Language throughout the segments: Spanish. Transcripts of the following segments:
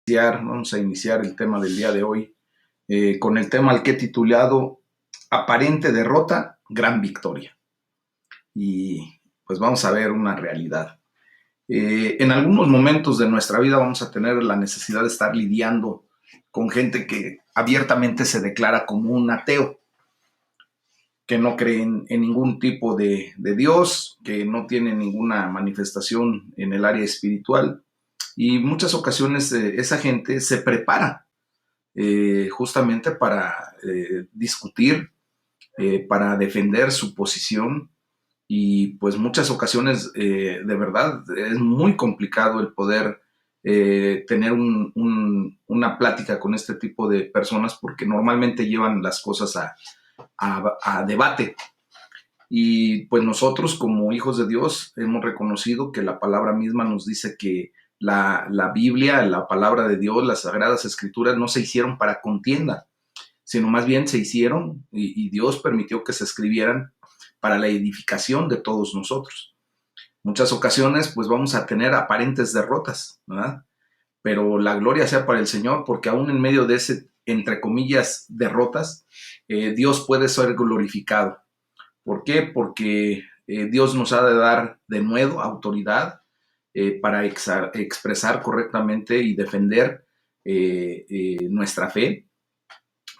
Vamos a iniciar el tema del día de hoy con el tema al que he titulado Aparente derrota, gran victoria. Y pues vamos a ver una realidad. En algunos momentos de nuestra vida vamos a tener la necesidad de estar lidiando con gente que abiertamente se declara como un ateo, que no creen en ningún tipo de Dios, que no tiene ninguna manifestación en el área espiritual. Y muchas ocasiones esa gente se prepara justamente para discutir, para defender su posición, y pues muchas ocasiones de verdad es muy complicado el poder tener una plática con este tipo de personas, porque normalmente llevan las cosas a debate. Y pues nosotros como hijos de Dios hemos reconocido que la palabra misma nos dice que la Biblia, la palabra de Dios, las sagradas escrituras no se hicieron para contienda, sino más bien se hicieron y Dios permitió que se escribieran para la edificación de todos nosotros. Muchas ocasiones pues vamos a tener aparentes derrotas, ¿verdad? Pero la gloria sea para el Señor, porque aún en medio de ese, entre comillas, derrotas, Dios puede ser glorificado. ¿Por qué? Porque Dios nos ha de dar de nuevo autoridad para expresar correctamente y defender nuestra fe,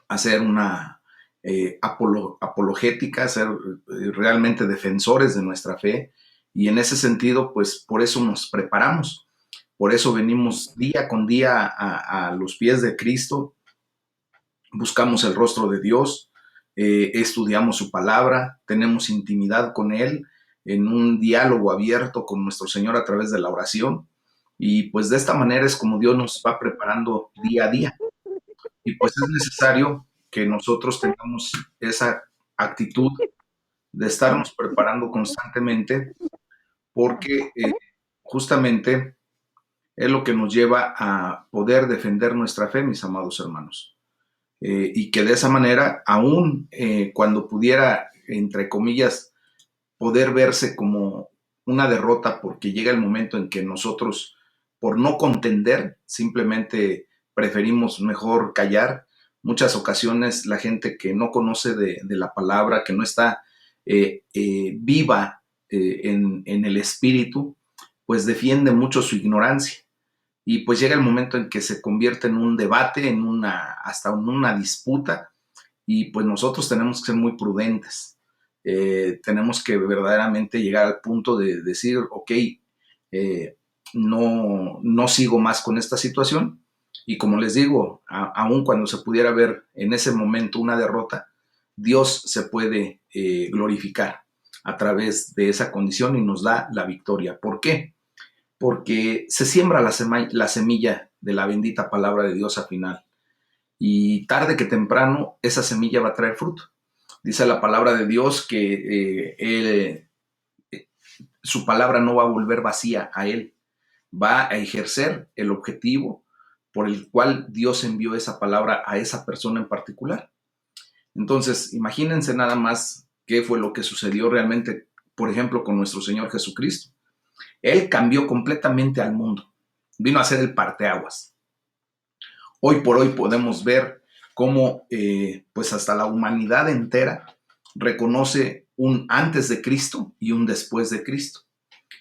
hacer una apologética, ser realmente defensores de nuestra fe. Y en ese sentido, pues por eso nos preparamos, por eso venimos día con día a los pies de Cristo, buscamos el rostro de Dios, estudiamos su palabra, tenemos intimidad con Él, en un diálogo abierto con nuestro Señor a través de la oración. Y pues de esta manera es como Dios nos va preparando día a día. Y pues es necesario que nosotros tengamos esa actitud de estarnos preparando constantemente, porque justamente es lo que nos lleva a poder defender nuestra fe, mis amados hermanos. Y que de esa manera, aún cuando pudiera, entre comillas, poder verse como una derrota, porque llega el momento en que nosotros, por no contender, simplemente preferimos mejor callar. Muchas ocasiones la gente que no conoce de la palabra, que no está viva en el espíritu, pues defiende mucho su ignorancia. Y pues llega el momento en que se convierte en un debate, hasta en una disputa, y pues nosotros tenemos que ser muy prudentes. Tenemos que verdaderamente llegar al punto de decir, ok, no sigo más con esta situación. Y como les digo, aun cuando se pudiera ver en ese momento una derrota, Dios se puede glorificar a través de esa condición y nos da la victoria. ¿Por qué? Porque se siembra la semilla de la bendita palabra de Dios al final. Y tarde que temprano esa semilla va a traer fruto. Dice la palabra de Dios que su palabra no va a volver vacía a él, va a ejercer el objetivo por el cual Dios envió esa palabra a esa persona en particular. Entonces, imagínense nada más qué fue lo que sucedió realmente, por ejemplo, con nuestro Señor Jesucristo. Él cambió completamente al mundo, vino a ser el parteaguas. Hoy por hoy podemos ver cómo pues hasta la humanidad entera reconoce un antes de Cristo y un después de Cristo.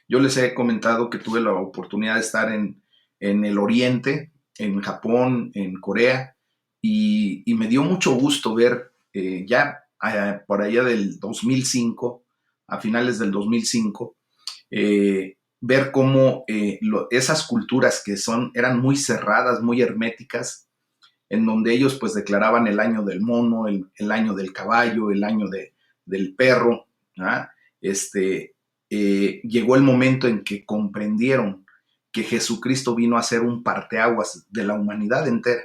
Yo les he comentado que tuve la oportunidad de estar en el Oriente, en Japón, en Corea, y me dio mucho gusto ver ya por allá del 2005, a finales del 2005, ver cómo esas culturas que eran muy cerradas, muy herméticas, en donde ellos pues declaraban el año del mono, el año del caballo, el año del perro, ¿ah? Llegó el momento en que comprendieron que Jesucristo vino a ser un parteaguas de la humanidad entera,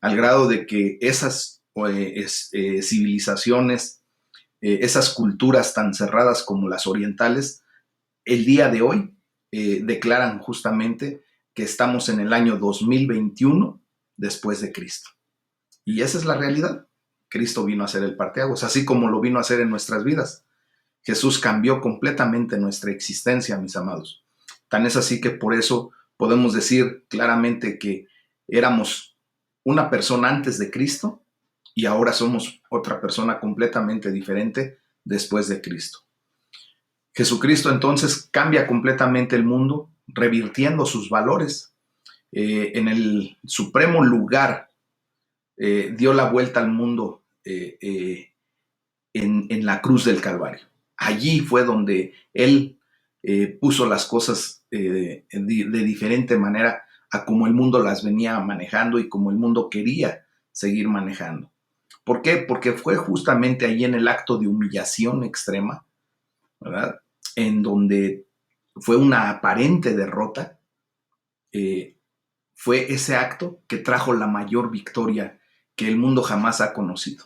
al grado de que esas civilizaciones, esas culturas tan cerradas como las orientales, el día de hoy declaran justamente que estamos en el año 2021 después de Cristo. Y esa es la realidad. Cristo vino a ser el parteaguas, así como lo vino a hacer en nuestras vidas. Jesús cambió completamente nuestra existencia, mis amados. Tan es así que por eso podemos decir claramente que Éramos una persona antes de Cristo y ahora somos otra persona completamente diferente después de Cristo. Jesucristo entonces cambia completamente el mundo, revirtiendo sus valores. En el supremo lugar dio la vuelta al mundo en la cruz del Calvario. Allí fue donde Él puso las cosas de diferente manera a como el mundo las venía manejando y como el mundo quería seguir manejando. ¿Por qué? Porque fue justamente allí en el acto de humillación extrema, ¿verdad? En donde fue una aparente derrota, fue ese acto que trajo la mayor victoria que el mundo jamás ha conocido.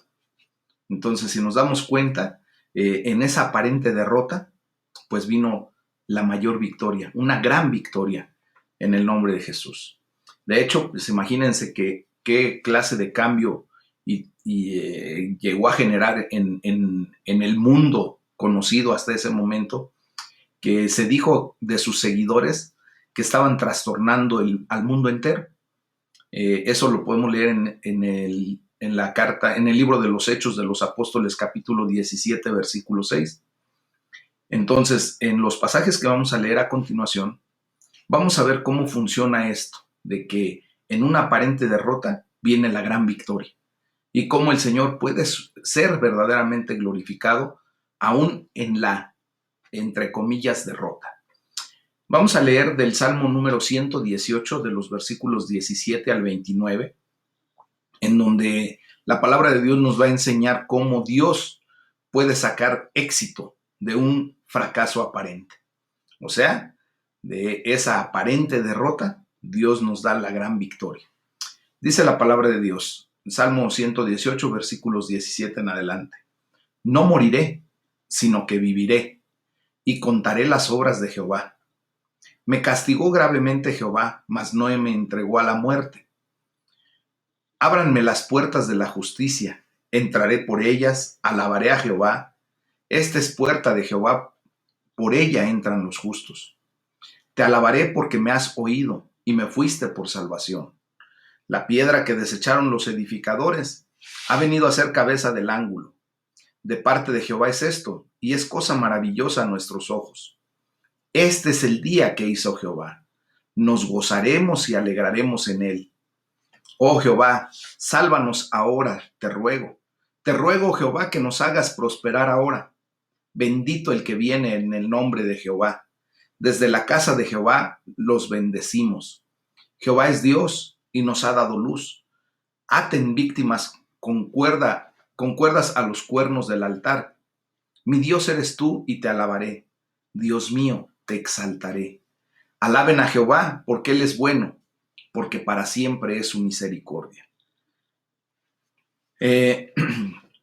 Entonces, si nos damos cuenta, en esa aparente derrota, pues vino la mayor victoria, una gran victoria en el nombre de Jesús. De hecho, pues imagínense qué clase de cambio llegó a generar en el mundo conocido hasta ese momento, que se dijo de sus seguidores que estaban trastornando al mundo entero. Eso lo podemos leer en la carta, en el libro de los Hechos de los Apóstoles, capítulo 17, versículo 6. Entonces, en los pasajes que vamos a leer a continuación, vamos a ver cómo funciona esto, de que en una aparente derrota viene la gran victoria y cómo el Señor puede ser verdaderamente glorificado aún en la, entre comillas, derrota. Vamos a leer del Salmo número 118, de los versículos 17 al 29, en donde la palabra de Dios nos va a enseñar cómo Dios puede sacar éxito de un fracaso aparente. O sea, de esa aparente derrota, Dios nos da la gran victoria. Dice la palabra de Dios, Salmo 118, versículos 17 en adelante. No moriré, sino que viviré, y contaré las obras de Jehová. Me castigó gravemente Jehová, mas no me entregó a la muerte. Ábranme las puertas de la justicia, entraré por ellas, alabaré a Jehová. Esta es puerta de Jehová, por ella entran los justos. Te alabaré porque me has oído y me fuiste por salvación. La piedra que desecharon los edificadores ha venido a ser cabeza del ángulo. De parte de Jehová es esto, y es cosa maravillosa a nuestros ojos. Este es el día que hizo Jehová. Nos gozaremos y alegraremos en él. Oh Jehová, sálvanos ahora, te ruego. Te ruego, Jehová, que nos hagas prosperar ahora. Bendito el que viene en el nombre de Jehová. Desde la casa de Jehová los bendecimos. Jehová es Dios y nos ha dado luz. Aten víctimas con cuerdas a los cuernos del altar. Mi Dios eres tú y te alabaré. Dios mío, te exaltaré. Alaben a Jehová porque Él es bueno, porque para siempre es su misericordia.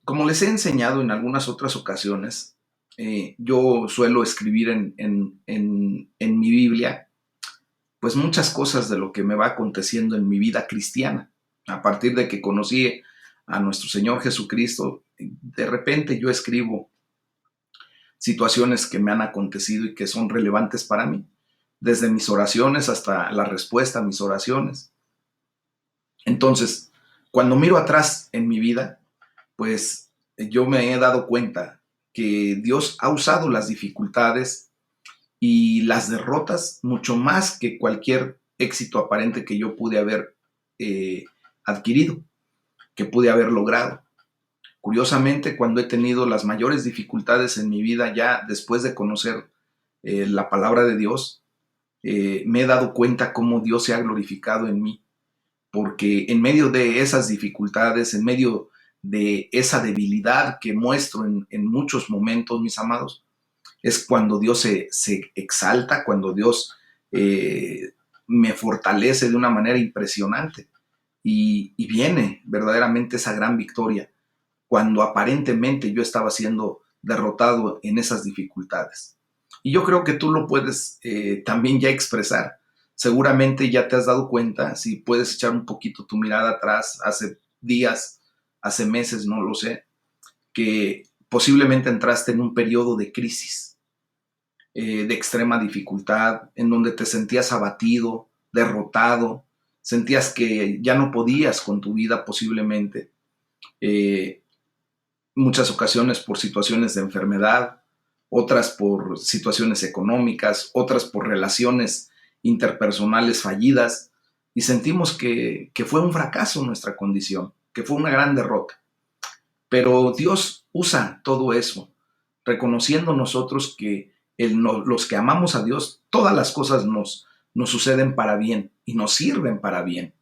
Como les he enseñado en algunas otras ocasiones, yo suelo escribir en mi Biblia pues muchas cosas de lo que me va aconteciendo en mi vida cristiana. A partir de que conocí a nuestro Señor Jesucristo, de repente yo escribo situaciones que me han acontecido y que son relevantes para mí, desde mis oraciones hasta la respuesta a mis oraciones. Entonces, cuando miro atrás en mi vida, pues yo me he dado cuenta que Dios ha usado las dificultades y las derrotas mucho más que cualquier éxito aparente que yo pude haber adquirido, que pude haber logrado. Curiosamente, cuando he tenido las mayores dificultades en mi vida, ya después de conocer la palabra de Dios, me he dado cuenta cómo Dios se ha glorificado en mí, porque en medio de esas dificultades, en medio de esa debilidad que muestro en muchos momentos, mis amados, es cuando Dios se exalta, cuando Dios me fortalece de una manera impresionante y viene verdaderamente esa gran victoria cuando aparentemente yo estaba siendo derrotado en esas dificultades. Y yo creo que tú lo puedes también ya expresar. Seguramente ya te has dado cuenta, si puedes echar un poquito tu mirada atrás, hace días, hace meses, no lo sé, que posiblemente entraste en un periodo de crisis, de extrema dificultad, en donde te sentías abatido, derrotado, sentías que ya no podías con tu vida posiblemente, eh, muchas ocasiones por situaciones de enfermedad, otras por situaciones económicas, otras por relaciones interpersonales fallidas, y sentimos que fue un fracaso nuestra condición, que fue una gran derrota. Pero Dios usa todo eso, reconociendo nosotros que los que amamos a Dios, todas las cosas nos suceden para bien y nos sirven para bien.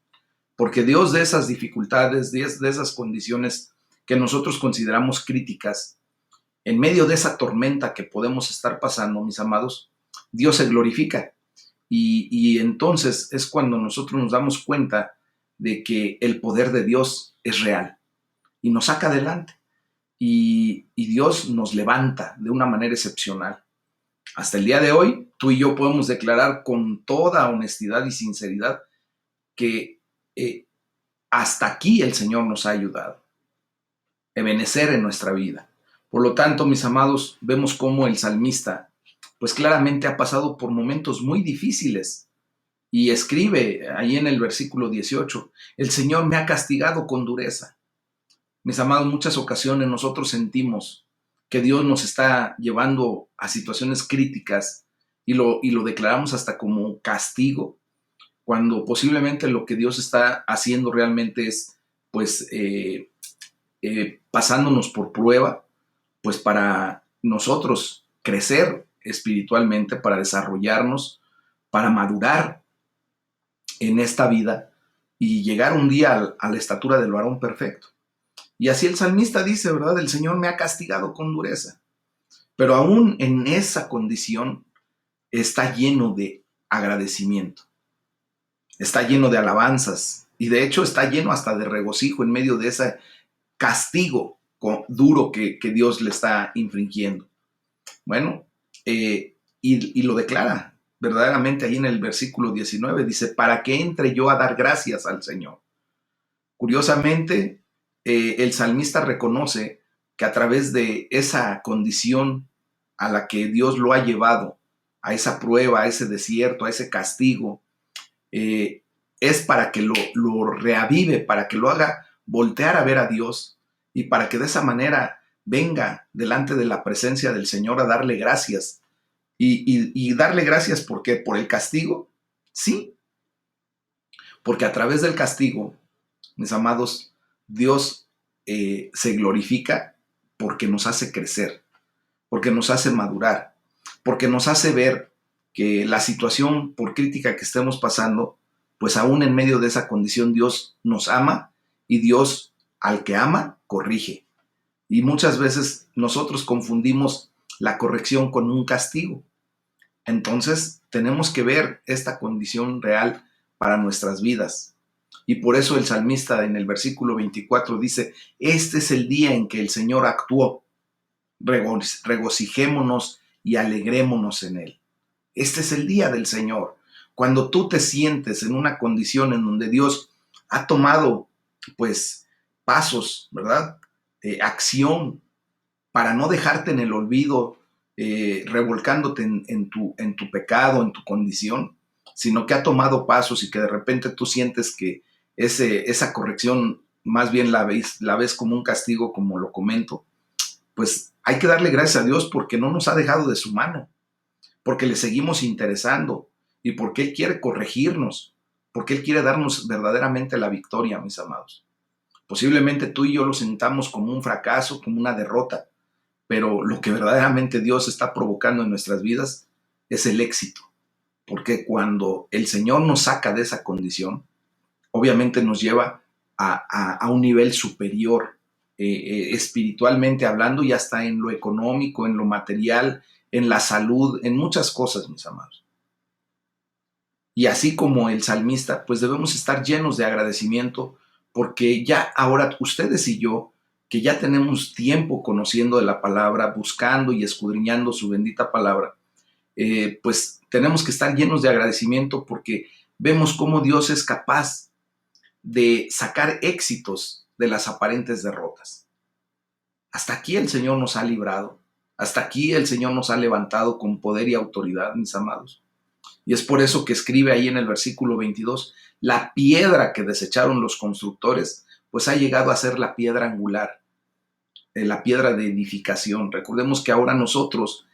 Porque Dios de esas dificultades, de esas condiciones que nosotros consideramos críticas, en medio de esa tormenta que podemos estar pasando, mis amados, Dios se glorifica. Y entonces es cuando nosotros nos damos cuenta de que el poder de Dios es real y nos saca adelante. Y Dios nos levanta de una manera excepcional. Hasta el día de hoy, tú y yo podemos declarar con toda honestidad y sinceridad que hasta aquí el Señor nos ha ayudado, ebenecer en nuestra vida. Por lo tanto, mis amados, vemos cómo el salmista, pues claramente ha pasado por momentos muy difíciles y escribe ahí en el versículo 18, el Señor me ha castigado con dureza. Mis amados, muchas ocasiones nosotros sentimos que Dios nos está llevando a situaciones críticas y lo declaramos hasta como castigo, cuando posiblemente lo que Dios está haciendo realmente es, pues, pasándonos por prueba, pues para nosotros crecer espiritualmente, para desarrollarnos, para madurar en esta vida y llegar un día a la estatura del varón perfecto. Y así el salmista dice, ¿verdad? El Señor me ha castigado con dureza. Pero aún en esa condición está lleno de agradecimiento, está lleno de alabanzas y de hecho está lleno hasta de regocijo en medio de ese castigo duro que Dios le está infringiendo. Bueno, y lo declara verdaderamente ahí en el versículo 19, dice, para que entre yo a dar gracias al Señor. Curiosamente, el salmista reconoce que a través de esa condición a la que Dios lo ha llevado, a esa prueba, a ese desierto, a ese castigo, es para que lo reavive, para que lo haga voltear a ver a Dios y para que de esa manera venga delante de la presencia del Señor a darle gracias. Y darle gracias, ¿por qué? ¿Por el castigo? Sí, porque a través del castigo, mis amados, Dios se glorifica porque nos hace crecer, porque nos hace madurar, porque nos hace ver que la situación, por crítica que estemos pasando, pues aún en medio de esa condición Dios nos ama y Dios al que ama corrige. Y muchas veces nosotros confundimos la corrección con un castigo. Entonces tenemos que ver esta condición real para nuestras vidas. Y por eso el salmista en el versículo 24 dice, este es el día en que el Señor actuó, regocijémonos y alegrémonos en él. Este es el día del Señor. Cuando tú te sientes en una condición en donde Dios ha tomado, pues, pasos, ¿verdad? Acción para no dejarte en el olvido, revolcándote en tu pecado, en tu condición, sino que ha tomado pasos y que de repente tú sientes que esa corrección más bien la ves como un castigo, como lo comento, pues hay que darle gracias a Dios porque no nos ha dejado de su mano, porque le seguimos interesando y porque Él quiere corregirnos, porque Él quiere darnos verdaderamente la victoria, mis amados. Posiblemente tú y yo lo sentamos como un fracaso, como una derrota, pero lo que verdaderamente Dios está provocando en nuestras vidas es el éxito, porque cuando el Señor nos saca de esa condición, obviamente nos lleva a un nivel superior, espiritualmente hablando y hasta en lo económico, en lo material, en la salud, en muchas cosas, mis amados. Y así como el salmista, pues debemos estar llenos de agradecimiento porque ya ahora ustedes y yo, que ya tenemos tiempo conociendo de la palabra, buscando y escudriñando su bendita palabra, pues tenemos que estar llenos de agradecimiento porque vemos cómo Dios es capaz de sacar éxitos de las aparentes derrotas. Hasta aquí el Señor nos ha librado, hasta aquí el Señor nos ha levantado con poder y autoridad, mis amados. Y es por eso que escribe ahí en el versículo 22, la piedra que desecharon los constructores, pues ha llegado a ser la piedra angular, la piedra de edificación. Recordemos que ahora nosotros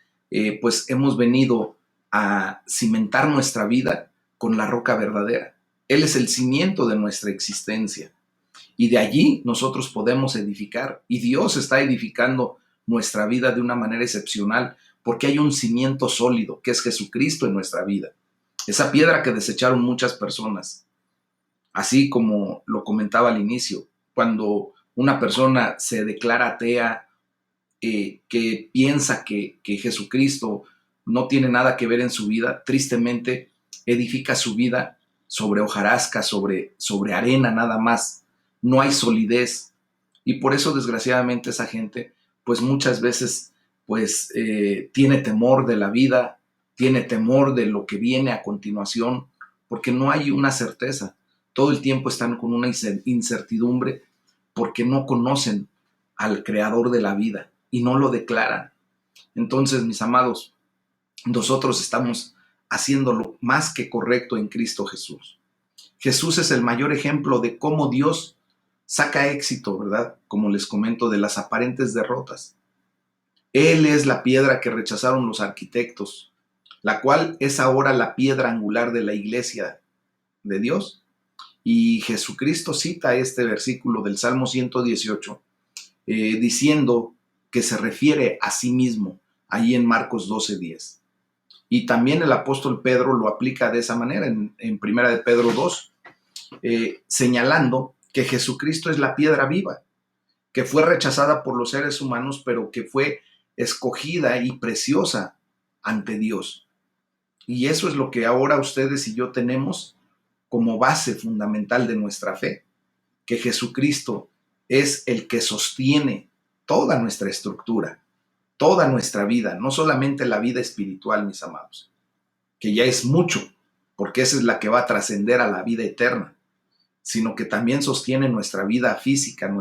pues hemos venido a cimentar nuestra vida con la roca verdadera. Él es el cimiento de nuestra existencia. Y de allí nosotros podemos edificar. Y Dios está edificando nuestra vida de una manera excepcional porque hay un cimiento sólido que es Jesucristo en nuestra vida. Esa piedra que desecharon muchas personas. Así como lo comentaba al inicio, cuando una persona se declara atea, que piensa que Jesucristo no tiene nada que ver en su vida, tristemente edifica su vida sobre hojarasca, sobre arena nada más. No hay solidez. Y por eso, desgraciadamente, esa gente, pues muchas veces, pues tiene temor de la vida, tiene temor de lo que viene a continuación, porque no hay una certeza. Todo el tiempo están con una incertidumbre porque no conocen al creador de la vida y no lo declaran. Entonces, mis amados, nosotros estamos haciendo lo más que correcto en Cristo Jesús. Jesús es el mayor ejemplo de cómo Dios saca éxito, ¿verdad? Como les comento, de las aparentes derrotas. Él es la piedra que rechazaron los arquitectos, la cual es ahora la piedra angular de la iglesia de Dios. Y Jesucristo cita este versículo del Salmo 118, diciendo que se refiere a sí mismo, ahí en Marcos 12:10. Y también el apóstol Pedro lo aplica de esa manera en Primera de Pedro 2, señalando que Jesucristo es la piedra viva, que fue rechazada por los seres humanos, pero que fue escogida y preciosa ante Dios. Y eso es lo que ahora ustedes y yo tenemos como base fundamental de nuestra fe, que Jesucristo es el que sostiene toda nuestra estructura, toda nuestra vida, no solamente la vida espiritual, mis amados, que ya es mucho, porque esa es la que va a trascender a la vida eterna, sino que también sostiene nuestra vida física,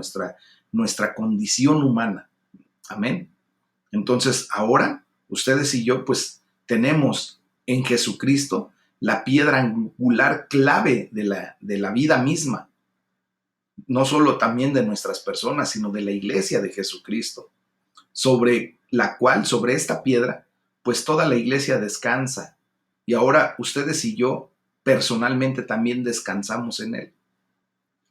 nuestra condición humana. Amén. Entonces, ahora, ustedes y yo, pues, tenemos en Jesucristo la piedra angular clave de la vida misma, no solo también de nuestras personas, sino de la iglesia de Jesucristo, sobre la cual, sobre esta piedra, pues toda la iglesia descansa. Y ahora ustedes y yo personalmente también descansamos en él.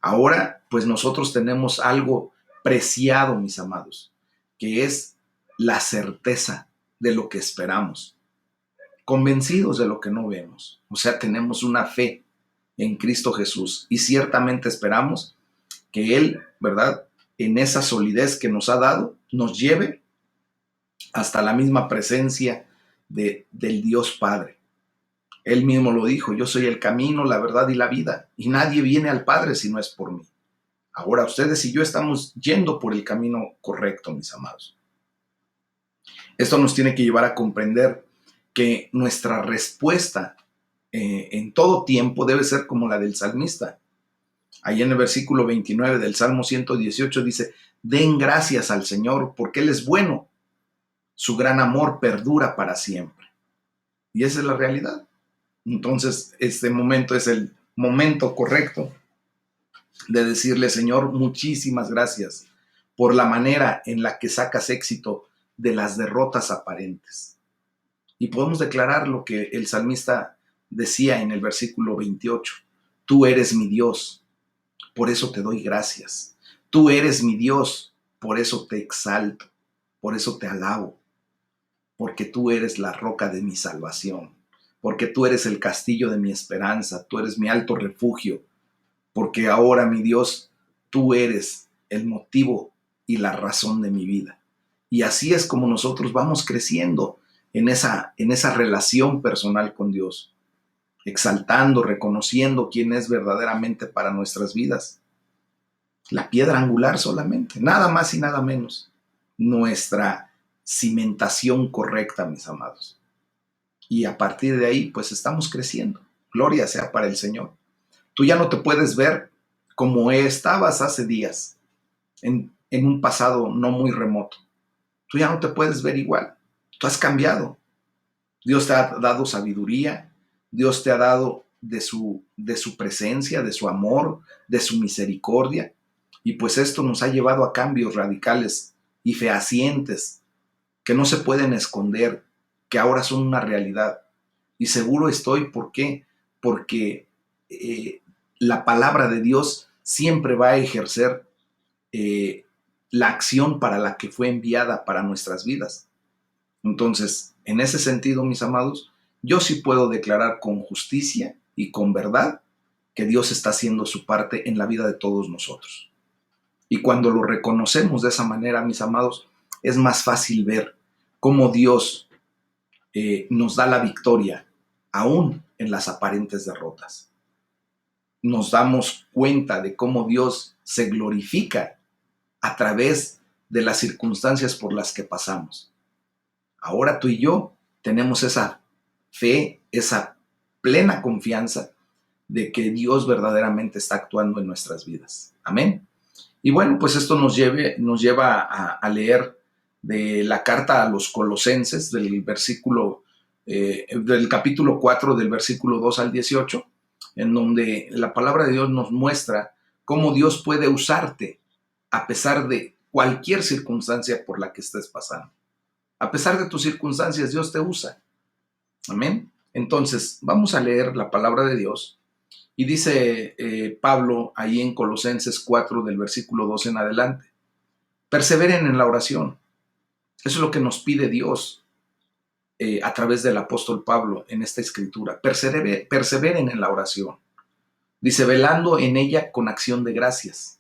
Ahora, pues nosotros tenemos algo preciado, mis amados, que es la certeza de lo que esperamos, convencidos de lo que no vemos. O sea, tenemos una fe en Cristo Jesús y ciertamente esperamos que Él, ¿verdad?, en esa solidez que nos ha dado, nos lleve hasta la misma presencia del Dios Padre. Él mismo lo dijo, yo soy el camino, la verdad y la vida, y nadie viene al Padre si no es por mí. Ahora ustedes y yo estamos yendo por el camino correcto, mis amados. Esto nos tiene que llevar a comprender que nuestra respuesta en todo tiempo debe ser como la del salmista. Ahí en el versículo 29 del Salmo 118 dice, den gracias al Señor porque Él es bueno, su gran amor perdura para siempre. Y esa es la realidad. Entonces, este momento es el momento correcto de decirle, Señor, muchísimas gracias por la manera en la que sacas éxito de las derrotas aparentes. Y podemos declarar lo que el salmista decía en el versículo 28. Tú eres mi Dios, por eso te doy gracias. Tú eres mi Dios, por eso te exalto, por eso te alabo, porque tú eres la roca de mi salvación, porque tú eres el castillo de mi esperanza, tú eres mi alto refugio, porque ahora, mi Dios, tú eres el motivo y la razón de mi vida. Y así es como nosotros vamos creciendo en esa relación personal con Dios, exaltando, reconociendo quién es verdaderamente para nuestras vidas. La piedra angular solamente, nada más y nada menos. Nuestra cimentación correcta, mis amados. Y a partir de ahí, pues estamos creciendo. Gloria sea para el Señor. Tú ya no te puedes ver como estabas hace días, en un pasado no muy remoto. Tú ya no te puedes ver igual. Tú has cambiado. Dios te ha dado sabiduría, Dios te ha dado de su presencia, de su amor, de su misericordia. Y pues esto nos ha llevado a cambios radicales y fehacientes que no se pueden esconder, que ahora son una realidad. Y seguro estoy, ¿por qué? Porque la palabra de Dios siempre va a ejercer eh, la acción para la que fue enviada para nuestras vidas. Entonces, en ese sentido, mis amados, yo sí puedo declarar con justicia y con verdad que Dios está haciendo su parte en la vida de todos nosotros. Y cuando lo reconocemos de esa manera, mis amados, es más fácil ver cómo Dios nos da la victoria, aún en las aparentes derrotas. Nos damos cuenta de cómo Dios se glorifica a través de las circunstancias por las que pasamos. Ahora tú y yo tenemos esa fe, esa plena confianza de que Dios verdaderamente está actuando en nuestras vidas. Amén. Y bueno, pues esto nos lleva a leer de la carta a los Colosenses, del capítulo 4, del versículo 2 al 18, en donde la palabra de Dios nos muestra cómo Dios puede usarte a pesar de cualquier circunstancia por la que estés pasando. A pesar de tus circunstancias, Dios te usa. Amén. Entonces, vamos a leer la palabra de Dios. Y dice Pablo ahí en Colosenses 4, del versículo 2 en adelante: perseveren en la oración. Eso es lo que nos pide Dios a través del apóstol Pablo en esta escritura. Perseveren en la oración. Dice, velando en ella con acción de gracias,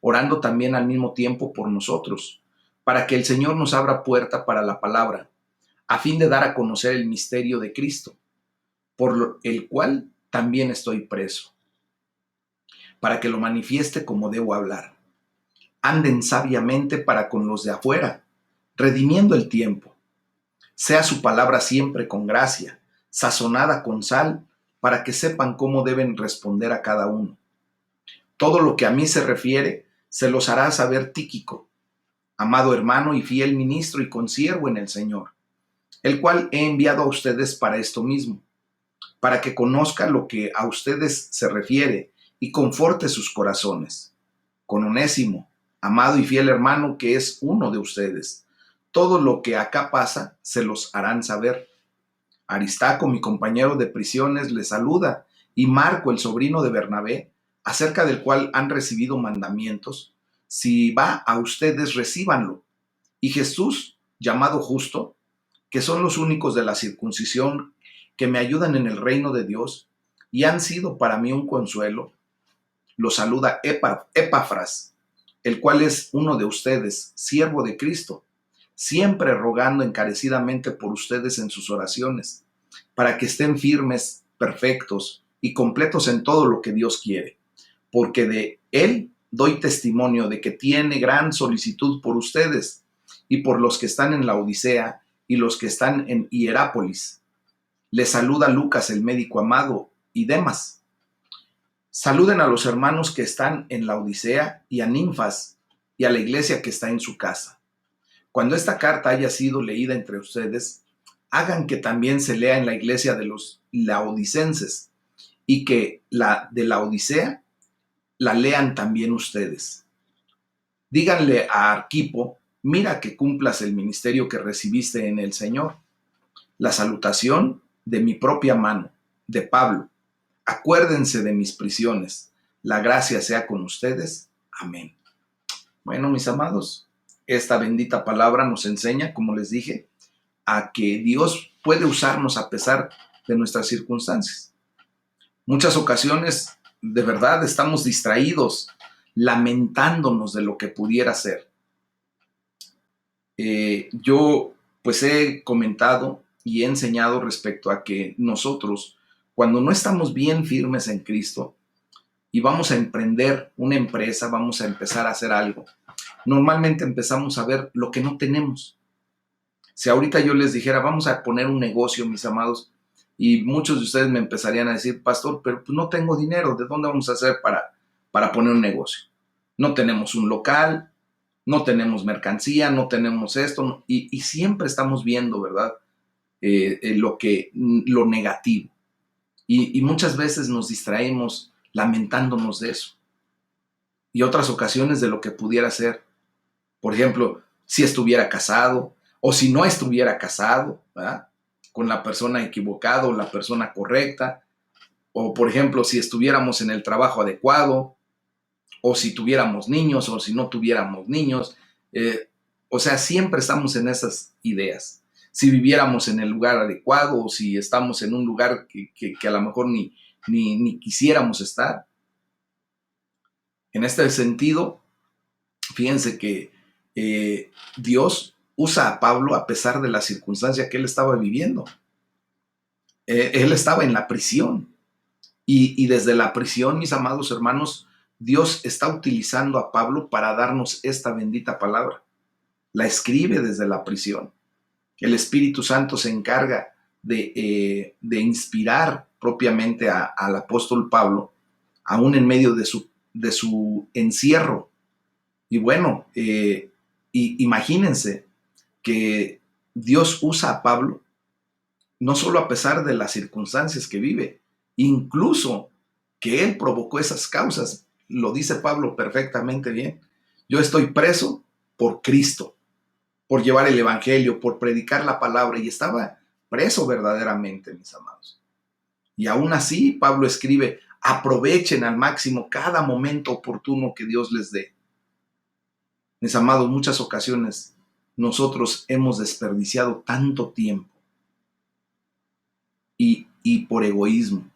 orando también al mismo tiempo por nosotros, para que el Señor nos abra puerta para la palabra, a fin de dar a conocer el misterio de Cristo, por el cual también estoy preso, para que lo manifieste como debo hablar. Anden sabiamente para con los de afuera, redimiendo el tiempo. Sea su palabra siempre con gracia, sazonada con sal, para que sepan cómo deben responder a cada uno. Todo lo que a mí se refiere, se los hará saber Tíquico, amado hermano y fiel ministro y consiervo en el Señor, el cual he enviado a ustedes para esto mismo, para que conozca lo que a ustedes se refiere y conforte sus corazones. Con Onésimo, amado y fiel hermano que es uno de ustedes, todo lo que acá pasa se los harán saber. Aristarco, mi compañero de prisiones, les saluda, y Marco, el sobrino de Bernabé, acerca del cual han recibido mandamientos. Si va a ustedes, recíbanlo. Y Jesús, llamado Justo, que son los únicos de la circuncisión que me ayudan en el reino de Dios y han sido para mí un consuelo, lo saluda Epafras, el cual es uno de ustedes, siervo de Cristo, siempre rogando encarecidamente por ustedes en sus oraciones, para que estén firmes, perfectos y completos en todo lo que Dios quiere, porque de él doy testimonio de que tiene gran solicitud por ustedes y por los que están en la Odisea y los que están en Hierápolis. Les saluda Lucas, el médico amado, y Demas. Saluden a los hermanos que están en la Odisea y a Ninfas y a la iglesia que está en su casa. Cuando esta carta haya sido leída entre ustedes, hagan que también se lea en la iglesia de los laodicenses y que la de la Odisea la lean también ustedes. Díganle a Arquipo, mira que cumplas el ministerio que recibiste en el Señor. La salutación de mi propia mano, de Pablo. Acuérdense de mis prisiones. La gracia sea con ustedes. Amén. Bueno, mis amados, esta bendita palabra nos enseña, como les dije, a que Dios puede usarnos a pesar de nuestras circunstancias. Muchas ocasiones, de verdad, estamos distraídos, lamentándonos de lo que pudiera ser. Yo, pues, he comentado y he enseñado respecto a que nosotros, cuando no estamos bien firmes en Cristo y vamos a emprender una empresa, vamos a empezar a hacer algo, normalmente empezamos a ver lo que no tenemos. Si ahorita yo les dijera, vamos a poner un negocio, mis amados, y muchos de ustedes me empezarían a decir, pastor, pero pues no tengo dinero, ¿de dónde vamos a hacer para poner un negocio? No tenemos un local, no tenemos mercancía, no tenemos esto, no, y siempre estamos viendo, ¿verdad? Lo negativo. Y muchas veces nos distraemos lamentándonos de eso. Y otras ocasiones de lo que pudiera ser. Por ejemplo, si estuviera casado o si no estuviera casado, ¿verdad? Con la persona equivocada o la persona correcta. O, por ejemplo, si estuviéramos en el trabajo adecuado, o si tuviéramos niños, o si no tuviéramos niños. O sea, siempre estamos en esas ideas. Si viviéramos en el lugar adecuado, o si estamos en un lugar que a lo mejor ni quisiéramos estar. En este sentido, fíjense que Dios usa a Pablo a pesar de la circunstancia que él estaba viviendo. Él estaba en la prisión. Y desde la prisión, mis amados hermanos, Dios está utilizando a Pablo para darnos esta bendita palabra. La escribe desde la prisión. El Espíritu Santo se encarga de inspirar propiamente al apóstol Pablo, aún en medio de su encierro. Y bueno, imagínense que Dios usa a Pablo no solo a pesar de las circunstancias que vive, incluso que él provocó esas causas. Lo dice Pablo perfectamente bien. Yo estoy preso por Cristo, por llevar el evangelio, por predicar la palabra, y estaba preso verdaderamente, mis amados. Y aún así, Pablo escribe: aprovechen al máximo cada momento oportuno que Dios les dé. Mis amados, muchas ocasiones nosotros hemos desperdiciado tanto tiempo y por egoísmo,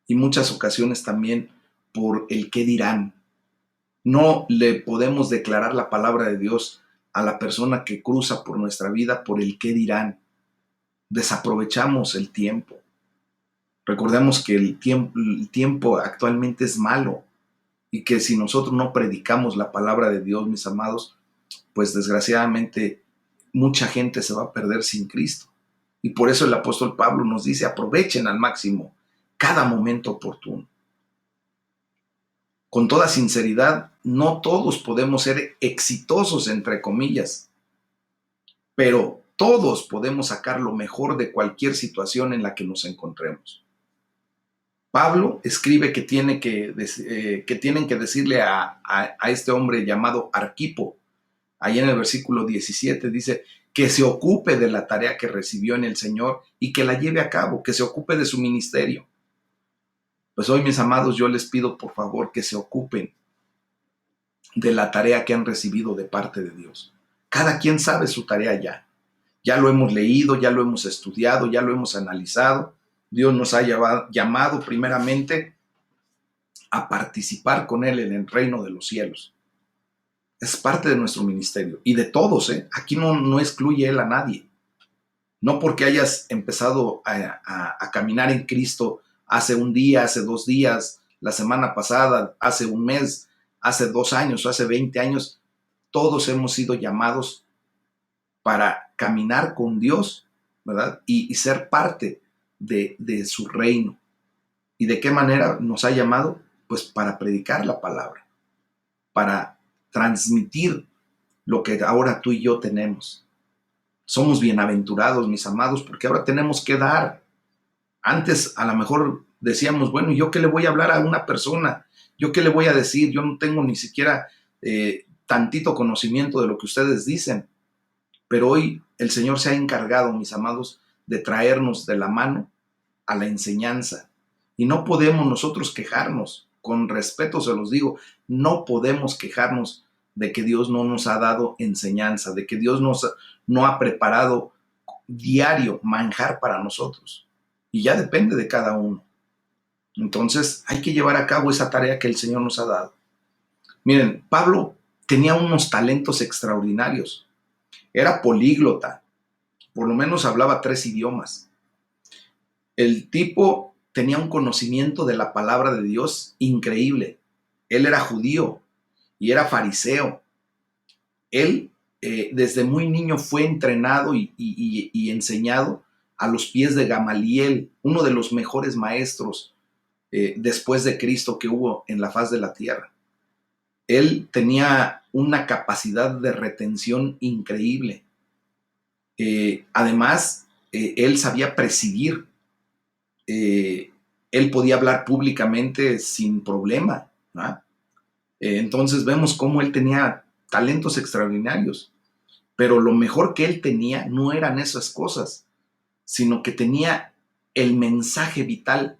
y muchas ocasiones también por el qué dirán. No le podemos declarar la palabra de Dios a la persona que cruza por nuestra vida por el qué dirán. Desaprovechamos el tiempo. Recordemos que el tiempo actualmente es malo, y que si nosotros no predicamos la palabra de Dios, mis amados, pues desgraciadamente mucha gente se va a perder sin Cristo. Y por eso el apóstol Pablo nos dice: aprovechen al máximo cada momento oportuno. Con toda sinceridad, no todos podemos ser exitosos, entre comillas, pero todos podemos sacar lo mejor de cualquier situación en la que nos encontremos. Pablo escribe que tienen que decirle a este hombre llamado Arquipo, ahí en el versículo 17, dice que se ocupe de la tarea que recibió en el Señor y que la lleve a cabo, que se ocupe de su ministerio. Pues hoy, mis amados, yo les pido por favor que se ocupen de la tarea que han recibido de parte de Dios. Cada quien sabe su tarea ya. Ya lo hemos leído, ya lo hemos estudiado, ya lo hemos analizado. Dios nos ha llamado primeramente a participar con Él en el reino de los cielos. Es parte de nuestro ministerio y de todos, ¿eh? Aquí no excluye Él a nadie. No porque hayas empezado a caminar en Cristo hace un día, hace 2 días, la semana pasada, hace un mes, hace 2 años o hace 20 años, todos hemos sido llamados para caminar con Dios, ¿verdad? Y ser parte de su reino. ¿Y de qué manera nos ha llamado? Pues para predicar la palabra, para transmitir lo que ahora tú y yo tenemos. Somos bienaventurados, mis amados, porque ahora tenemos que dar. Antes a lo mejor decíamos: bueno, ¿yo qué le voy a hablar a una persona? ¿Yo qué le voy a decir? Yo no tengo ni siquiera tantito conocimiento de lo que ustedes dicen. Pero hoy el Señor se ha encargado, mis amados, de traernos de la mano a la enseñanza. Y no podemos nosotros quejarnos, con respeto se los digo, no podemos quejarnos de que Dios no nos ha dado enseñanza, de que Dios no ha preparado diario manjar para nosotros. Y ya depende de cada uno. Entonces hay que llevar a cabo esa tarea que el Señor nos ha dado. Miren, Pablo tenía unos talentos extraordinarios. Era políglota, por lo menos hablaba 3 idiomas. El tipo tenía un conocimiento de la palabra de Dios increíble. Él era judío y era fariseo. Él desde muy niño fue entrenado y enseñado a los pies de Gamaliel, uno de los mejores maestros después de Cristo que hubo en la faz de la tierra. Él tenía una capacidad de retención increíble. Además, él sabía presidir él podía hablar públicamente sin problema, ¿no? Entonces vemos cómo él tenía talentos extraordinarios, pero lo mejor que él tenía no eran esas cosas, sino que tenía el mensaje vital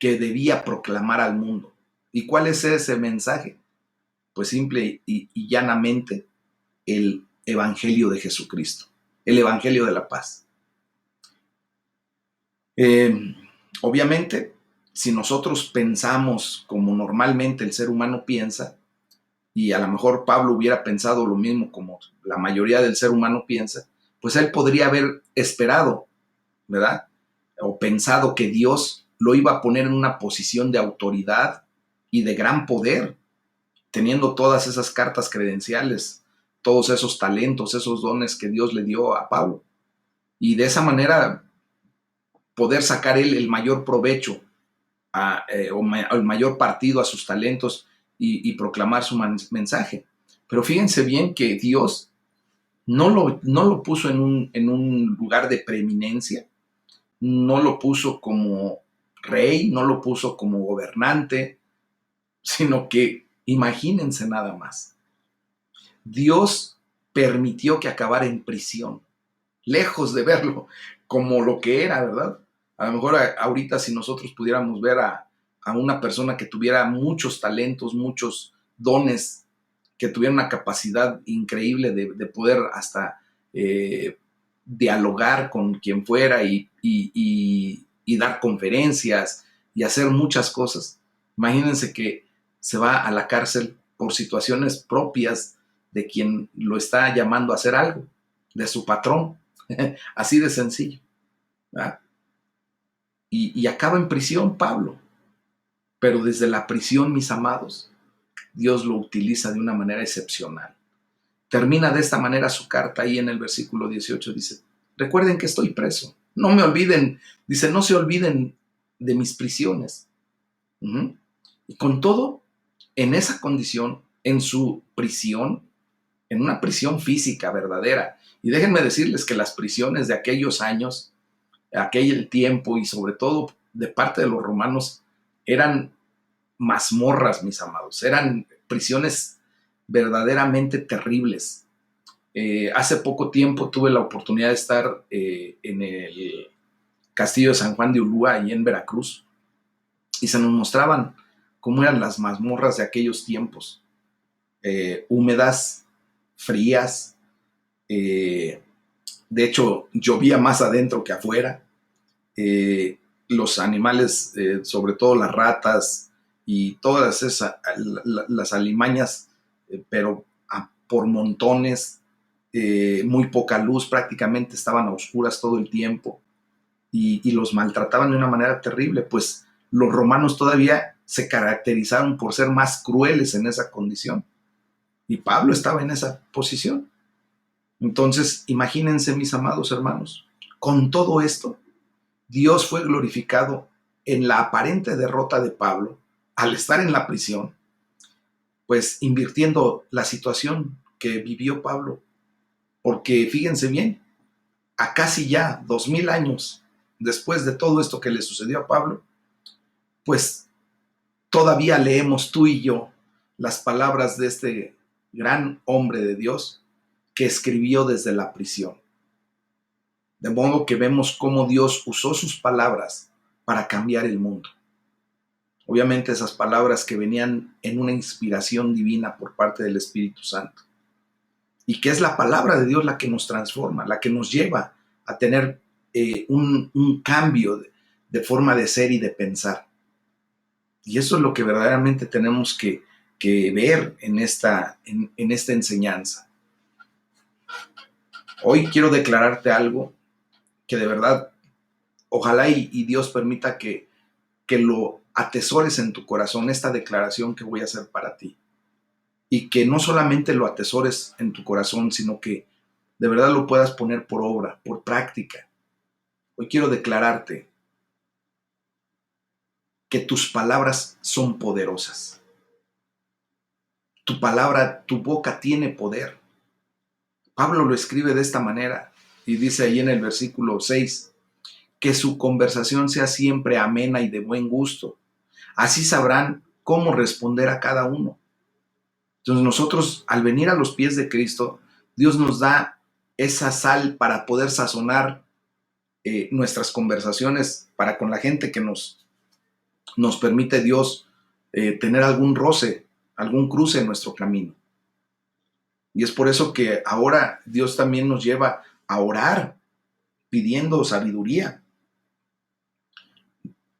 que debía proclamar al mundo. ¿Y cuál es ese mensaje? Pues simple y llanamente el Evangelio de Jesucristo, el Evangelio de la paz. Eh, Obviamente, si nosotros pensamos como normalmente el ser humano piensa, y a lo mejor Pablo hubiera pensado lo mismo como la mayoría del ser humano piensa, pues él podría haber esperado, ¿verdad? O pensado que Dios lo iba a poner en una posición de autoridad y de gran poder, teniendo todas esas cartas credenciales, todos esos talentos, esos dones que Dios le dio a Pablo. Y de esa manera poder sacar él el mayor provecho o el mayor partido a sus talentos y proclamar su mensaje. Pero fíjense bien que Dios no lo puso en un lugar de preeminencia, no lo puso como rey, no lo puso como gobernante, sino que imagínense nada más. Dios permitió que acabara en prisión, lejos de verlo como lo que era, ¿verdad? A lo mejor ahorita si nosotros pudiéramos ver a una persona que tuviera muchos talentos, muchos dones, que tuviera una capacidad increíble de poder hasta dialogar con quien fuera y dar conferencias y hacer muchas cosas. Imagínense que se va a la cárcel por situaciones propias de quien lo está llamando a hacer algo, de su patrón. Así de sencillo. ¿Verdad? Y acaba en prisión Pablo. Pero desde la prisión, mis amados, Dios lo utiliza de una manera excepcional. Termina de esta manera su carta ahí en el versículo 18. Dice, recuerden que estoy preso. No me olviden. Dice, no se olviden de mis prisiones. Y con todo, en esa condición, en su prisión, en una prisión física verdadera. Y déjenme decirles que las prisiones de aquellos años, aquel tiempo y sobre todo de parte de los romanos eran mazmorras, mis amados, eran prisiones verdaderamente terribles. Hace poco tiempo tuve la oportunidad de estar en el castillo de San Juan de Ulúa, ahí en Veracruz, y se nos mostraban cómo eran las mazmorras de aquellos tiempos, húmedas, frías, de hecho llovía más adentro que afuera, los animales, sobre todo las ratas y todas esas, las alimañas, pero por montones, muy poca luz, prácticamente estaban a oscuras todo el tiempo y los maltrataban de una manera terrible, pues los romanos todavía se caracterizaron por ser más crueles en esa condición y Pablo estaba en esa posición. Entonces, imagínense, mis amados hermanos, con todo esto, Dios fue glorificado en la aparente derrota de Pablo al estar en la prisión, pues invirtiendo la situación que vivió Pablo. Porque fíjense bien, a casi ya 2000 años después de todo esto que le sucedió a Pablo, pues todavía leemos tú y yo las palabras de este gran hombre de Dios que escribió desde la prisión. De modo que vemos cómo Dios usó sus palabras para cambiar el mundo. Obviamente esas palabras que venían en una inspiración divina por parte del Espíritu Santo. Y que es la palabra de Dios la que nos transforma, la que nos lleva a tener un cambio de forma de ser y de pensar. Y eso es lo que verdaderamente tenemos que ver en esta enseñanza. Hoy quiero declararte algo que de verdad, ojalá y Dios permita que lo atesores en tu corazón, esta declaración que voy a hacer para ti. Y que no solamente lo atesores en tu corazón, sino que de verdad lo puedas poner por obra, por práctica. Hoy quiero declararte que tus palabras son poderosas. Tu palabra, tu boca tiene poder. Pablo lo escribe de esta manera y dice ahí en el versículo 6, que su conversación sea siempre amena y de buen gusto. Así sabrán cómo responder a cada uno. Entonces nosotros, al venir a los pies de Cristo, Dios nos da esa sal para poder sazonar nuestras conversaciones para con la gente que nos permite Dios tener algún roce, algún cruce en nuestro camino. Y es por eso que ahora Dios también nos lleva a orar pidiendo sabiduría.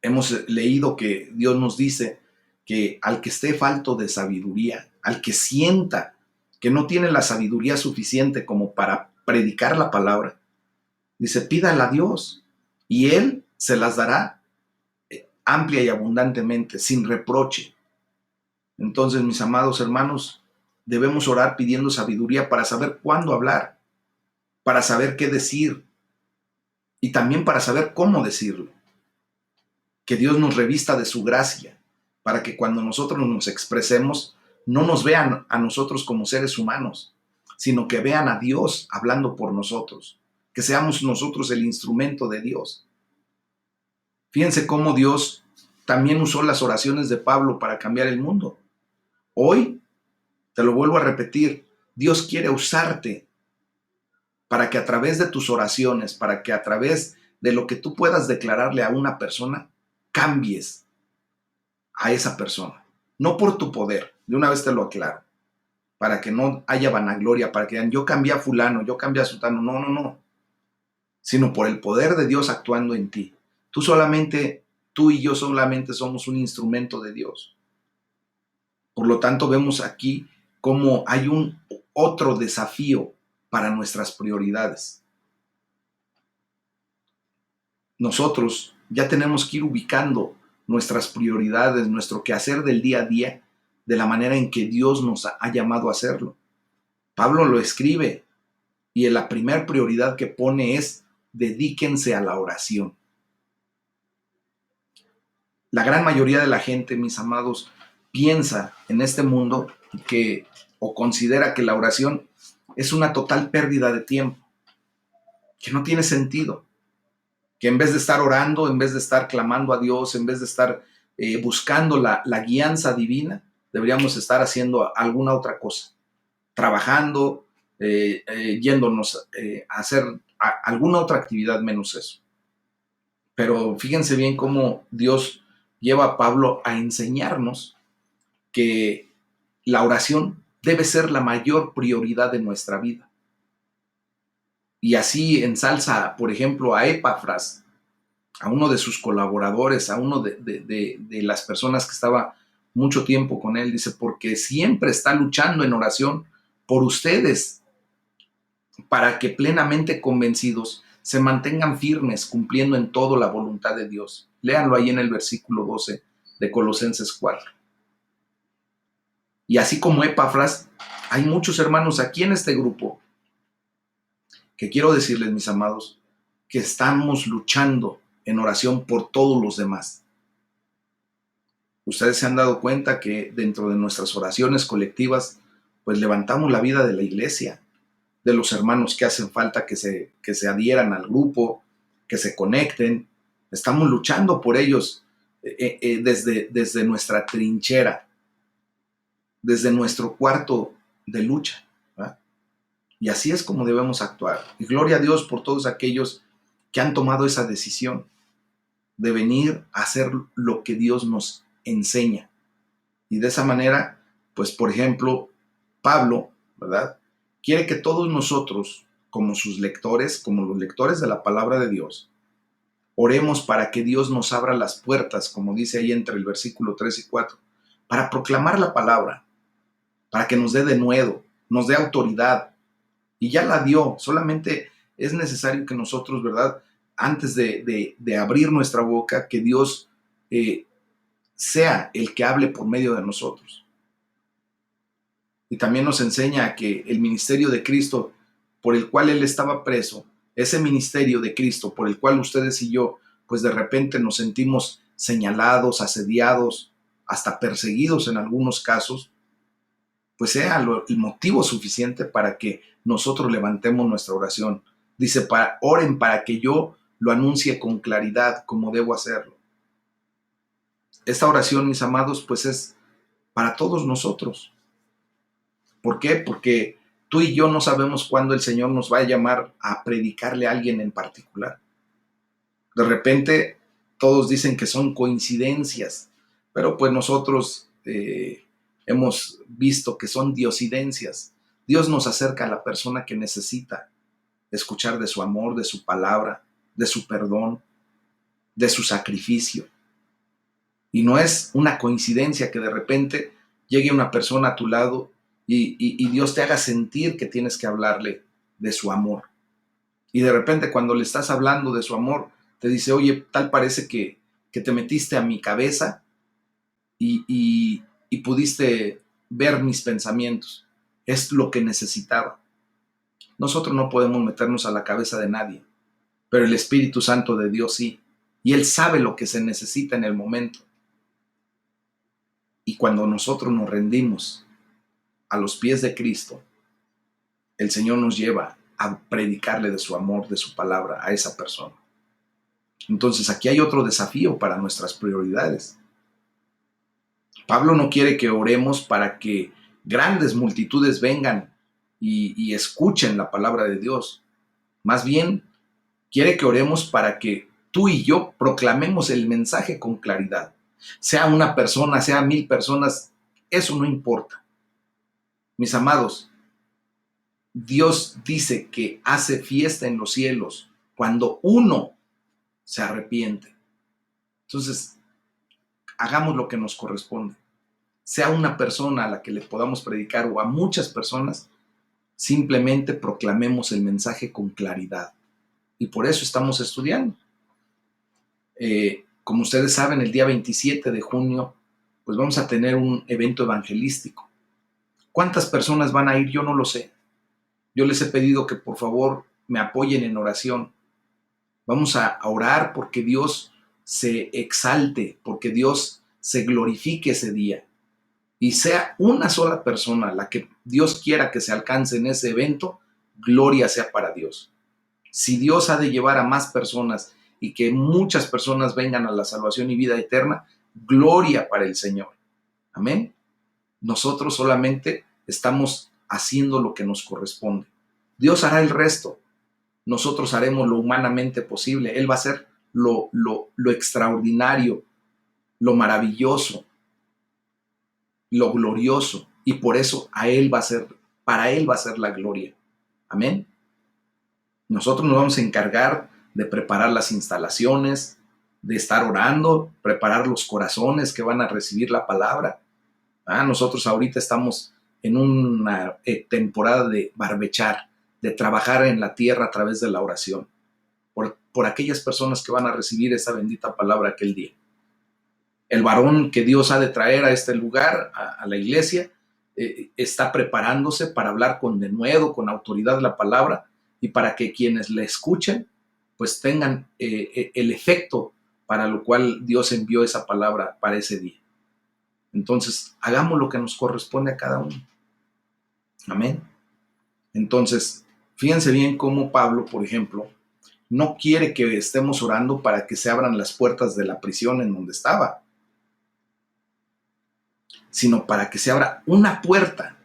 Hemos leído que Dios nos dice que al que esté falto de sabiduría, al que sienta que no tiene la sabiduría suficiente como para predicar la palabra, dice, pídala a Dios y Él se las dará amplia y abundantemente, sin reproche. Entonces, mis amados hermanos, debemos orar pidiendo sabiduría para saber cuándo hablar, para saber qué decir y también para saber cómo decirlo. Que Dios nos revista de su gracia, para que cuando nosotros nos expresemos, no nos vean a nosotros como seres humanos, sino que vean a Dios hablando por nosotros, que seamos nosotros el instrumento de Dios. Fíjense cómo Dios también usó las oraciones de Pablo para cambiar el mundo. Hoy, te lo vuelvo a repetir, Dios quiere usarte para que a través de tus oraciones, para que a través de lo que tú puedas declararle a una persona, cambies a esa persona. No por tu poder, de una vez te lo aclaro, para que no haya vanagloria, para que digan, yo cambié a fulano, yo cambié a sutano. No, no, no. Sino por el poder de Dios actuando en ti. Tú y yo solamente somos un instrumento de Dios. Por lo tanto, vemos aquí cómo hay un otro desafío para nuestras prioridades. Nosotros ya tenemos que ir ubicando nuestras prioridades, nuestro quehacer del día a día, de la manera en que Dios nos ha llamado a hacerlo. Pablo lo escribe y la primera prioridad que pone es dedíquense a la oración. La gran mayoría de la gente, mis amados, piensa en este mundo o considera que la oración es una total pérdida de tiempo, que no tiene sentido, que en vez de estar orando, en vez de estar clamando a Dios, en vez de estar buscando la guianza divina, deberíamos estar haciendo alguna otra cosa, trabajando, yéndonos a hacer alguna otra actividad menos eso. Pero fíjense bien cómo Dios lleva a Pablo a enseñarnos que la oración debe ser la mayor prioridad de nuestra vida. Y así ensalza, por ejemplo, a Epafras, a uno de sus colaboradores, a uno de las personas que estaba mucho tiempo con él, dice, porque siempre está luchando en oración por ustedes, para que plenamente convencidos se mantengan firmes, cumpliendo en todo la voluntad de Dios. Léanlo ahí en el versículo 12 de Colosenses 4. Y así como Epafras, hay muchos hermanos aquí en este grupo que quiero decirles, mis amados, que estamos luchando en oración por todos los demás. Ustedes se han dado cuenta que dentro de nuestras oraciones colectivas, pues levantamos la vida de la iglesia, de los hermanos que hacen falta que se adhieran al grupo, que se conecten. Estamos luchando por ellos desde nuestra trinchera, desde nuestro cuarto de lucha, ¿verdad? Y así es como debemos actuar. Y gloria a Dios por todos aquellos que han tomado esa decisión de venir a hacer lo que Dios nos enseña. Y de esa manera, pues por ejemplo, Pablo, ¿verdad?, quiere que todos nosotros, como sus lectores, como los lectores de la palabra de Dios, oremos para que Dios nos abra las puertas, como dice ahí entre el versículo 3 y 4, para proclamar la palabra, para que nos dé denuedo, nos dé autoridad. Y ya la dio, solamente es necesario que nosotros, ¿verdad?, antes de abrir nuestra boca, que Dios sea el que hable por medio de nosotros. Y también nos enseña que el ministerio de Cristo por el cual Él estaba preso, ese ministerio de Cristo por el cual ustedes y yo, pues de repente nos sentimos señalados, asediados, hasta perseguidos en algunos casos, pues sea el motivo suficiente para que nosotros levantemos nuestra oración. Dice, oren para que yo lo anuncie con claridad como debo hacerlo. Esta oración, mis amados, pues es para todos nosotros. ¿Por qué? Porque tú y yo no sabemos cuándo el Señor nos va a llamar a predicarle a alguien en particular. De repente todos dicen que son coincidencias, pero pues nosotros hemos visto que son diosidencias. Dios nos acerca a la persona que necesita escuchar de su amor, de su palabra, de su perdón, de su sacrificio. Y no es una coincidencia que de repente llegue una persona a tu lado y Dios te haga sentir que tienes que hablarle de su amor. Y de repente cuando le estás hablando de su amor, te dice, oye, tal parece que te metiste a mi cabeza y pudiste ver mis pensamientos. Es lo que necesitaba. Nosotros no podemos meternos a la cabeza de nadie, pero el Espíritu Santo de Dios sí. Y Él sabe lo que se necesita en el momento. Y cuando nosotros nos rendimos a los pies de Cristo, el Señor nos lleva a predicarle de su amor, de su palabra a esa persona. Entonces aquí hay otro desafío para nuestras prioridades. Pablo no quiere que oremos para que grandes multitudes vengan y escuchen la palabra de Dios. Más bien, quiere que oremos para que tú y yo proclamemos el mensaje con claridad. Sea una persona, sea 1000 personas, eso no importa. Mis amados, Dios dice que hace fiesta en los cielos cuando uno se arrepiente. Entonces, hagamos lo que nos corresponde. Sea una persona a la que le podamos predicar o a muchas personas, simplemente proclamemos el mensaje con claridad. Y por eso estamos estudiando. Como ustedes saben, el día 27 de junio, pues vamos a tener un evento evangelístico. ¿Cuántas personas van a ir? Yo no lo sé. Yo les he pedido que por favor me apoyen en oración. Vamos a orar porque Dios se exalte, porque Dios se glorifique ese día. Y sea una sola persona la que Dios quiera que se alcance en ese evento, gloria sea para Dios. Si Dios ha de llevar a más personas y que muchas personas vengan a la salvación y vida eterna, gloria para el Señor. Amén. Nosotros solamente estamos haciendo lo que nos corresponde. Dios hará el resto. Nosotros haremos lo humanamente posible. Él va a hacer lo extraordinario, lo maravilloso, lo glorioso. Y por eso para Él va a ser la gloria. Amén. Nosotros nos vamos a encargar de preparar las instalaciones, de estar orando, preparar los corazones que van a recibir la palabra. Nosotros ahorita estamos en una temporada de barbechar, de trabajar en la tierra a través de la oración, por aquellas personas que van a recibir esa bendita palabra aquel día. El varón que Dios ha de traer a este lugar, a la iglesia, está preparándose para hablar con denuedo, con autoridad la palabra, y para que quienes le escuchen, pues tengan el efecto para lo cual Dios envió esa palabra para ese día. Entonces, hagamos lo que nos corresponde a cada uno. Amén. Entonces, fíjense bien cómo Pablo, por ejemplo, no quiere que estemos orando para que se abran las puertas de la prisión en donde estaba, sino para que se abra una puerta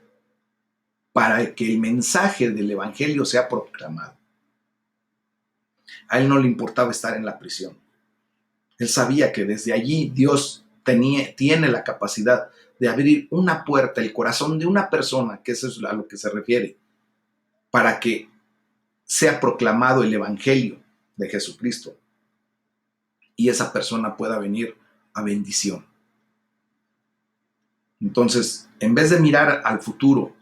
para que el mensaje del evangelio sea proclamado. A él no le importaba estar en la prisión. Él sabía que desde allí Dios tiene la capacidad de abrir una puerta, el corazón de una persona, que eso es a lo que se refiere, para que sea proclamado el evangelio de Jesucristo y esa persona pueda venir a bendición. Entonces, en vez de mirar al futuro,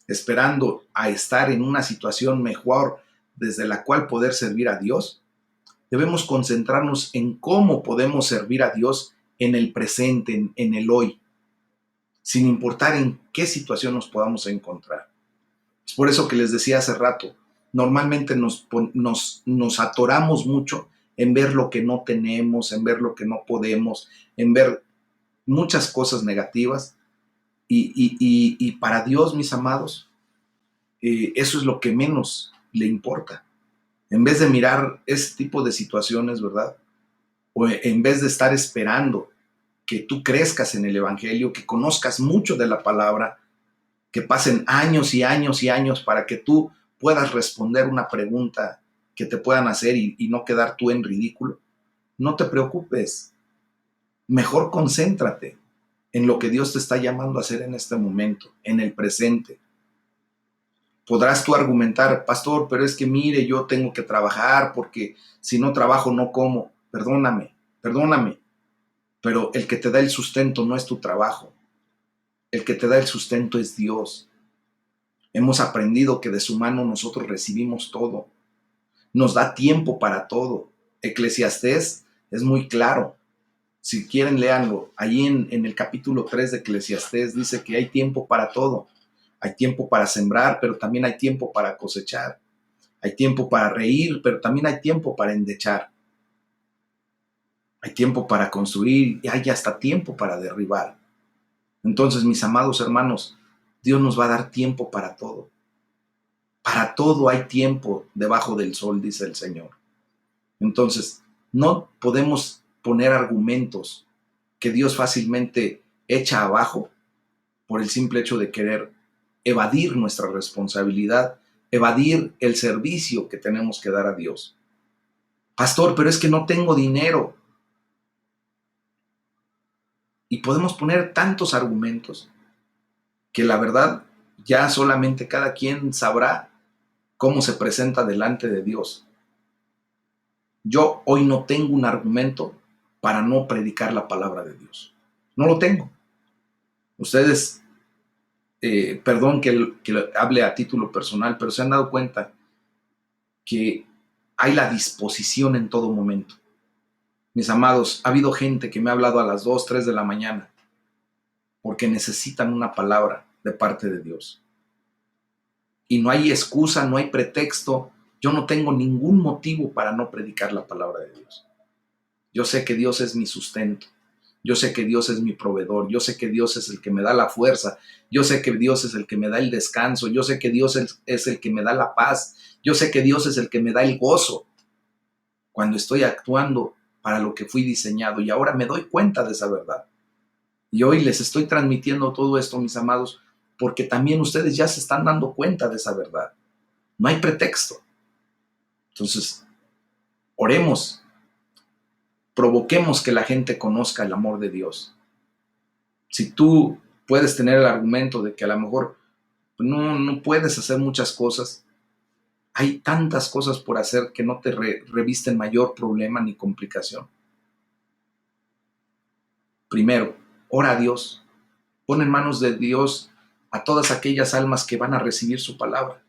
esperando a estar en una situación mejor desde la cual poder servir a Dios, debemos concentrarnos en cómo podemos servir a Dios en el presente, en el hoy, sin importar en qué situación nos podamos encontrar. Es por eso que les decía hace rato, normalmente nos atoramos mucho en ver lo que no tenemos, en ver lo que no podemos, en ver muchas cosas negativas. Y para Dios, mis amados, eso es lo que menos le importa. En vez de mirar ese tipo de situaciones, ¿verdad? O en vez de estar esperando que tú crezcas en el Evangelio, que conozcas mucho de la palabra, que pasen años y años y años para que tú puedas responder una pregunta que te puedan hacer y no quedar tú en ridículo. No te preocupes, mejor concéntrate en lo que Dios te está llamando a hacer en este momento, en el presente. Podrás tú argumentar, pastor, pero es que mire, yo tengo que trabajar porque si no trabajo no como. Perdóname, pero el que te da el sustento no es tu trabajo. El que te da el sustento es Dios. Hemos aprendido que de su mano nosotros recibimos todo. Nos da tiempo para todo. Eclesiastés es muy claro. Si quieren, léanlo. Allí en el capítulo 3 de Eclesiastés dice que hay tiempo para todo. Hay tiempo para sembrar, pero también hay tiempo para cosechar. Hay tiempo para reír, pero también hay tiempo para endechar. Hay tiempo para construir y hay hasta tiempo para derribar. Entonces, mis amados hermanos, Dios nos va a dar tiempo para todo. Para todo hay tiempo debajo del sol, dice el Señor. Entonces, no podemos poner argumentos que Dios fácilmente echa abajo por el simple hecho de querer evadir nuestra responsabilidad, evadir el servicio que tenemos que dar a Dios. Pastor, pero es que no tengo dinero. Y podemos poner tantos argumentos que la verdad ya solamente cada quien sabrá cómo se presenta delante de Dios. Yo hoy no tengo un argumento para no predicar la palabra de Dios. No lo tengo. Ustedes, perdón que hable a título personal, pero se han dado cuenta que hay la disposición en todo momento. Mis amados, ha habido gente que me ha hablado a las 2, 3 de la mañana porque necesitan una palabra de parte de Dios. Y no hay excusa, no hay pretexto. Yo no tengo ningún motivo para no predicar la palabra de Dios. Yo sé que Dios es mi sustento. Yo sé que Dios es mi proveedor. Yo sé que Dios es el que me da la fuerza. Yo sé que Dios es el que me da el descanso. Yo sé que Dios es el que me da la paz. Yo sé que Dios es el que me da el gozo cuando estoy actuando para lo que fui diseñado. Y ahora me doy cuenta de esa verdad. Y hoy les estoy transmitiendo todo esto, mis amados, porque también ustedes ya se están dando cuenta de esa verdad. No hay pretexto. Entonces, oremos, provoquemos que la gente conozca el amor de Dios. Si tú puedes tener el argumento de que a lo mejor no puedes hacer muchas cosas, hay tantas cosas por hacer que no te revisten mayor problema ni complicación. Primero, ora a Dios. Pon en manos de Dios a todas aquellas almas que van a recibir su palabra.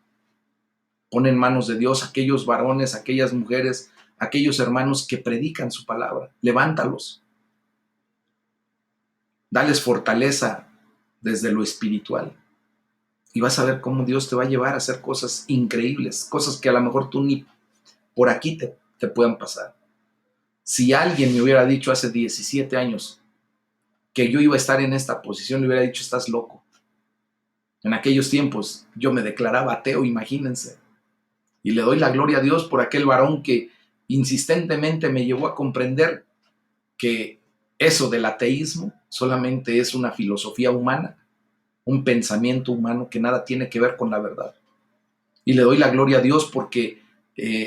Pon en manos de Dios a aquellos varones, a aquellas mujeres, a aquellos hermanos que predican su palabra. Levántalos. Dales fortaleza desde lo espiritual. Y vas a ver cómo Dios te va a llevar a hacer cosas increíbles, cosas que a lo mejor tú ni por aquí te puedan pasar. Si alguien me hubiera dicho hace 17 años que yo iba a estar en esta posición, le hubiera dicho, estás loco. En aquellos tiempos yo me declaraba ateo, imagínense. Y le doy la gloria a Dios por aquel varón que insistentemente me llevó a comprender que eso del ateísmo solamente es una filosofía humana, un pensamiento humano que nada tiene que ver con la verdad. Y le doy la gloria a Dios porque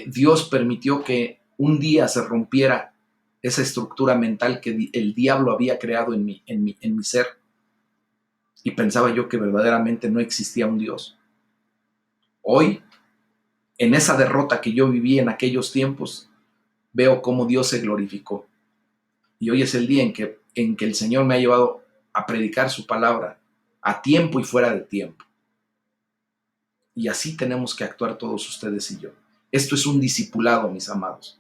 Dios permitió que un día se rompiera esa estructura mental que el diablo había creado en mi ser. Y pensaba yo que verdaderamente no existía un Dios. Hoy, en esa derrota que yo viví en aquellos tiempos, veo cómo Dios se glorificó. Y hoy es el día en que el Señor me ha llevado a predicar su palabra a tiempo y fuera de tiempo. Y así tenemos que actuar todos ustedes y yo. Esto es un discipulado, mis amados.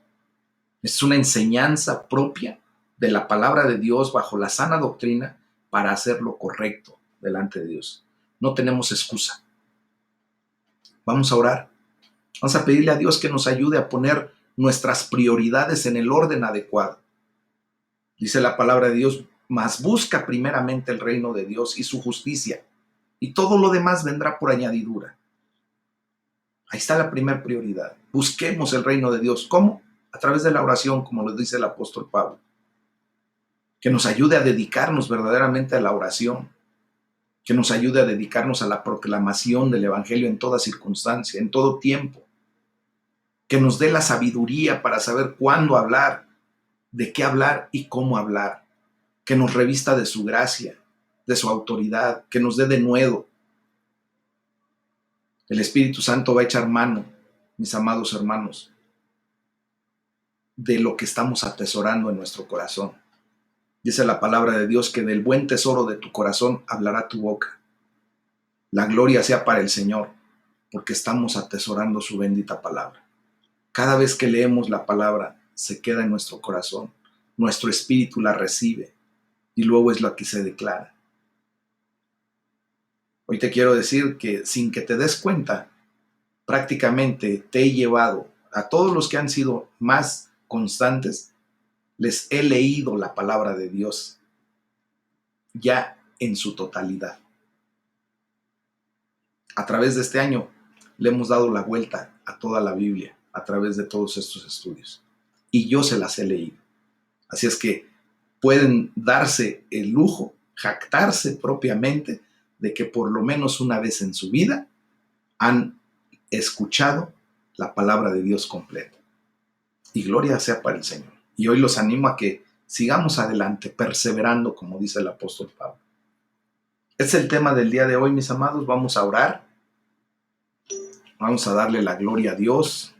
Es una enseñanza propia de la palabra de Dios bajo la sana doctrina para hacer lo correcto delante de Dios. No tenemos excusa. Vamos a orar. Vamos a pedirle a Dios que nos ayude a poner nuestras prioridades en el orden adecuado. Dice la palabra de Dios, mas busca primeramente el reino de Dios y su justicia, y todo lo demás vendrá por añadidura. Ahí está la primera prioridad. Busquemos el reino de Dios. ¿Cómo? A través de la oración, como lo dice el apóstol Pablo. Que nos ayude a dedicarnos verdaderamente a la oración. Que nos ayude a dedicarnos a la proclamación del Evangelio en toda circunstancia, en todo tiempo. Que nos dé la sabiduría para saber cuándo hablar, de qué hablar y cómo hablar. Que nos revista de su gracia, de su autoridad, que nos dé de nuevo. El Espíritu Santo va a echar mano, mis amados hermanos, de lo que estamos atesorando en nuestro corazón. Dice la palabra de Dios que del buen tesoro de tu corazón hablará tu boca. La gloria sea para el Señor, porque estamos atesorando su bendita palabra. Cada vez que leemos la palabra, se queda en nuestro corazón. Nuestro espíritu la recibe y luego es lo que se declara. Hoy te quiero decir que sin que te des cuenta, prácticamente te he llevado a todos los que han sido más constantes, les he leído la palabra de Dios ya en su totalidad. A través de este año le hemos dado la vuelta a toda la Biblia a través de todos estos estudios y yo se las he leído. Así es que pueden darse el lujo, jactarse propiamente de que por lo menos una vez en su vida han escuchado la palabra de Dios completa. Y gloria sea para el Señor. Y hoy los animo a que sigamos adelante, perseverando, como dice el apóstol Pablo. Es el tema del día de hoy, mis amados. Vamos a orar. Vamos a darle la gloria a Dios.